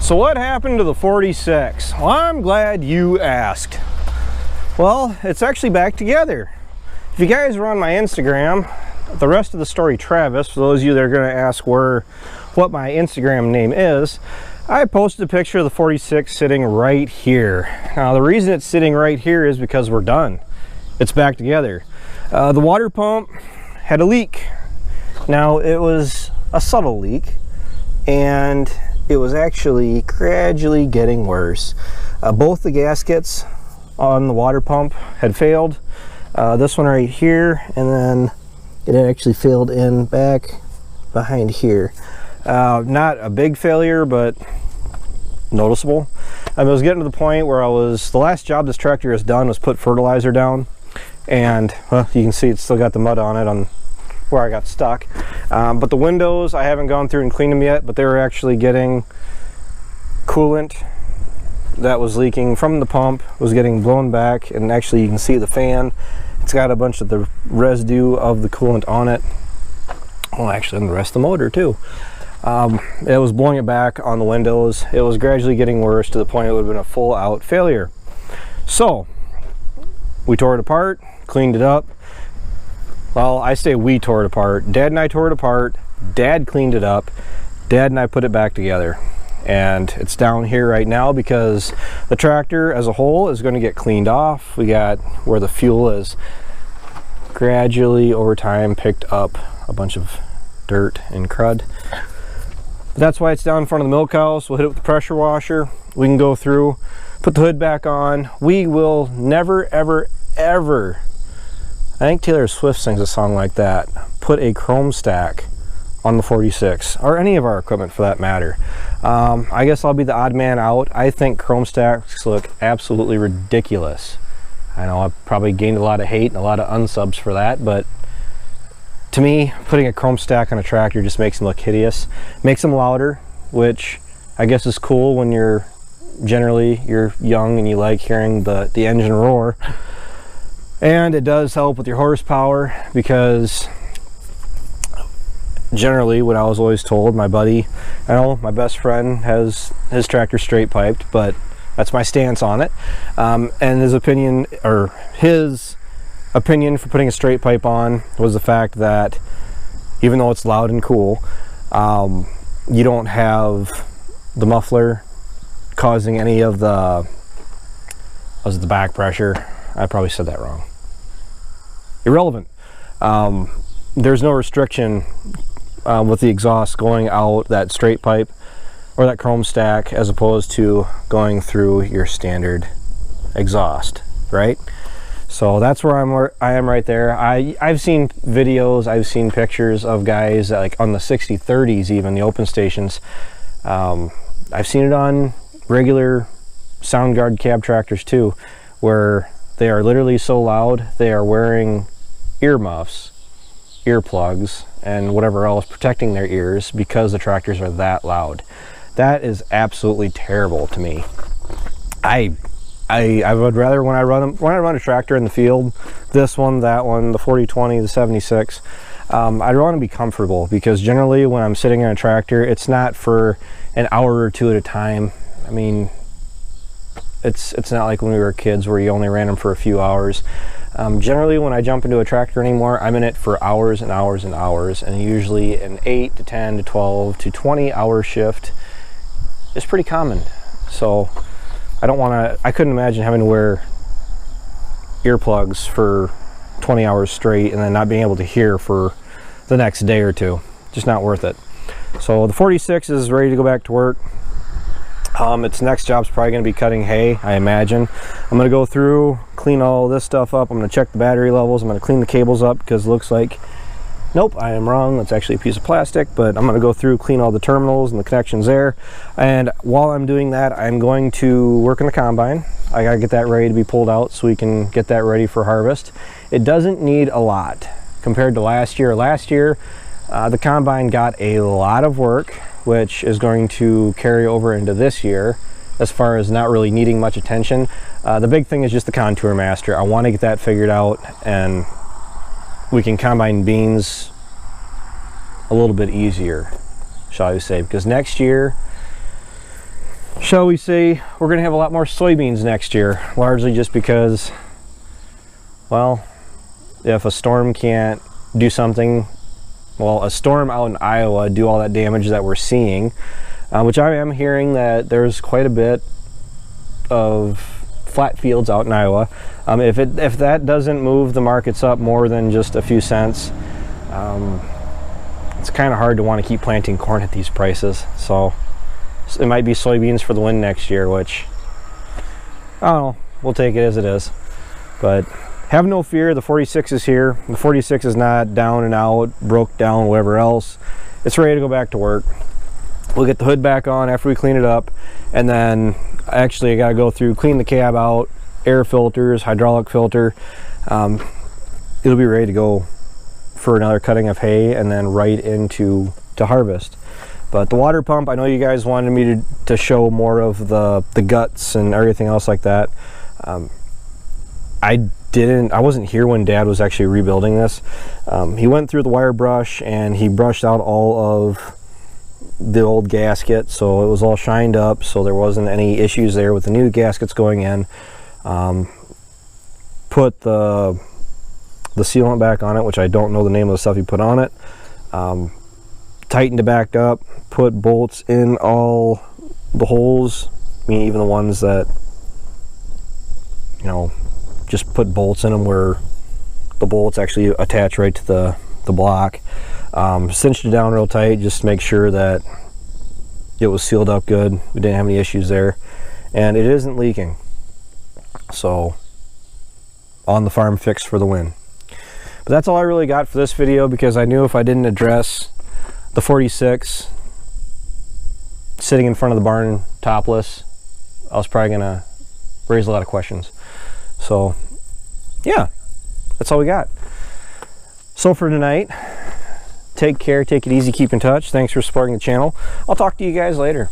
So what happened to the 46? Well, I'm glad you asked. Well, it's actually back together. If you guys are on my Instagram, the rest of the story Travis, for those of you that are going to ask what my Instagram name is, I posted a picture of the 46 sitting right here. Now the reason it's sitting right here is because we're done. It's back together. The water pump had a leak. Now it was a subtle leak, and it was actually gradually getting worse. Both the gaskets on the water pump had failed. This one right here, and then it had actually failed in back behind here. Not a big failure, but noticeable. I was getting to the point where the last job this tractor has done was put fertilizer down, and well, you can see it's still got the mud on it on where I got stuck. But the windows, I haven't gone through and cleaned them yet, but they were actually getting coolant that was leaking from the pump, was getting blown back, and actually you can see the fan. It's got a bunch of the residue of the coolant on it. Well, actually on the rest of the motor too. It was blowing it back on the windows. It was gradually getting worse to the point it would have been a full out failure. So we tore it apart, cleaned it up. Well, I say we tore it apart. Dad and I tore it apart. Dad cleaned it up. Dad and I put it back together. And it's down here right now because the tractor as a whole is going to get cleaned off. We got where the fuel is gradually over time picked up a bunch of dirt and crud. But that's why it's down in front of the milk house. We'll hit it with the pressure washer. We can go through, put the hood back on. We will never, ever, ever, I think Taylor Swift sings a song like that, put a chrome stack on the 46, or any of our equipment for that matter. I guess I'll be the odd man out. I think chrome stacks look absolutely ridiculous. I know I've probably gained a lot of hate and a lot of unsubs for that, but to me, putting a chrome stack on a tractor just makes them look hideous. Makes them louder, which I guess is cool when you're young and you like hearing the engine roar. And it does help with your horsepower, because generally what I was always told, my buddy, I know my best friend has his tractor straight piped, but that's my stance on it. And his opinion for putting a straight pipe on was the fact that even though it's loud and cool, you don't have the muffler causing any of the back pressure. I probably said that wrong. Irrelevant. There's no restriction with the exhaust going out that straight pipe or that chrome stack as opposed to going through your standard exhaust, right? So that's where I am right there. I've seen videos, I've seen pictures of guys like on the 60-30s, even the open stations. I've seen it on regular Soundguard cab tractors too, where they are literally so loud they are wearing earmuffs, earplugs, and whatever else protecting their ears because the tractors are that loud. That is absolutely terrible to me. I would rather when I run a tractor in the field, this one, that one, the 4020, the 76, I'd want to be comfortable, because generally when I'm sitting in a tractor, it's not for an hour or two at a time. I mean, it's not like when we were kids where you only ran them for a few hours. Generally when I jump into a tractor anymore, I'm in it for hours and hours and hours, and usually an 8 to 10 to 12 to 20 hour shift is pretty common. So I couldn't imagine having to wear earplugs for 20 hours straight and then not being able to hear for the next day or two. Just not worth it. So the 46 is ready to go back to work. Its next job's probably going to be cutting hay, I imagine. I'm going to go through, clean all this stuff up. I'm going to check the battery levels. I'm going to clean the cables up, because it looks like, nope, I am wrong. That's actually a piece of plastic, but I'm going to go through, clean all the terminals and the connections there. And while I'm doing that, I'm going to work in the combine. I got to get that ready to be pulled out so we can get that ready for harvest. It doesn't need a lot compared to last year. Last year, the combine got a lot of work, which is going to carry over into this year as far as not really needing much attention. The big thing is just the contour master. I want to get that figured out, and we can combine beans a little bit easier, shall I say, because next year shall we say, we're going to have a lot more soybeans next year, largely just because, well, if a storm can't do something, well, a storm out in Iowa do all that damage that we're seeing, which I am hearing that there's quite a bit of flat fields out in Iowa. If that doesn't move the markets up more than just a few cents, it's kind of hard to want to keep planting corn at these prices. So it might be soybeans for the win next year, which, I don't know, we'll take it as it is. But have no fear, the 46 is here. The 46 is not down and out, broke down, whatever else. It's ready to go back to work. We'll get the hood back on after we clean it up, and then actually I gotta go through, clean the cab out, air filters, hydraulic filter. It'll be ready to go for another cutting of hay and then right into harvest. But the water pump, I know you guys wanted me to show more of the guts and everything else like that. I wasn't here when Dad was actually rebuilding this. He went through the wire brush and he brushed out all of the old gasket, so it was all shined up, so there wasn't any issues there with the new gaskets going in. Put the sealant back on it, which I don't know the name of the stuff he put on it. Tightened it back up, put bolts in all the holes, I mean even the ones that, you know, just put bolts in them where the bolts actually attach right to the block. Cinched it down real tight, just to make sure that it was sealed up good. We didn't have any issues there, and it isn't leaking. So on the farm fix for the win. But that's all I really got for this video, because I knew if I didn't address the 46 sitting in front of the barn topless, I was probably gonna raise a lot of questions. So yeah, that's all we got. So for tonight, take care, take it easy, keep in touch. Thanks for supporting the channel. I'll talk to you guys later.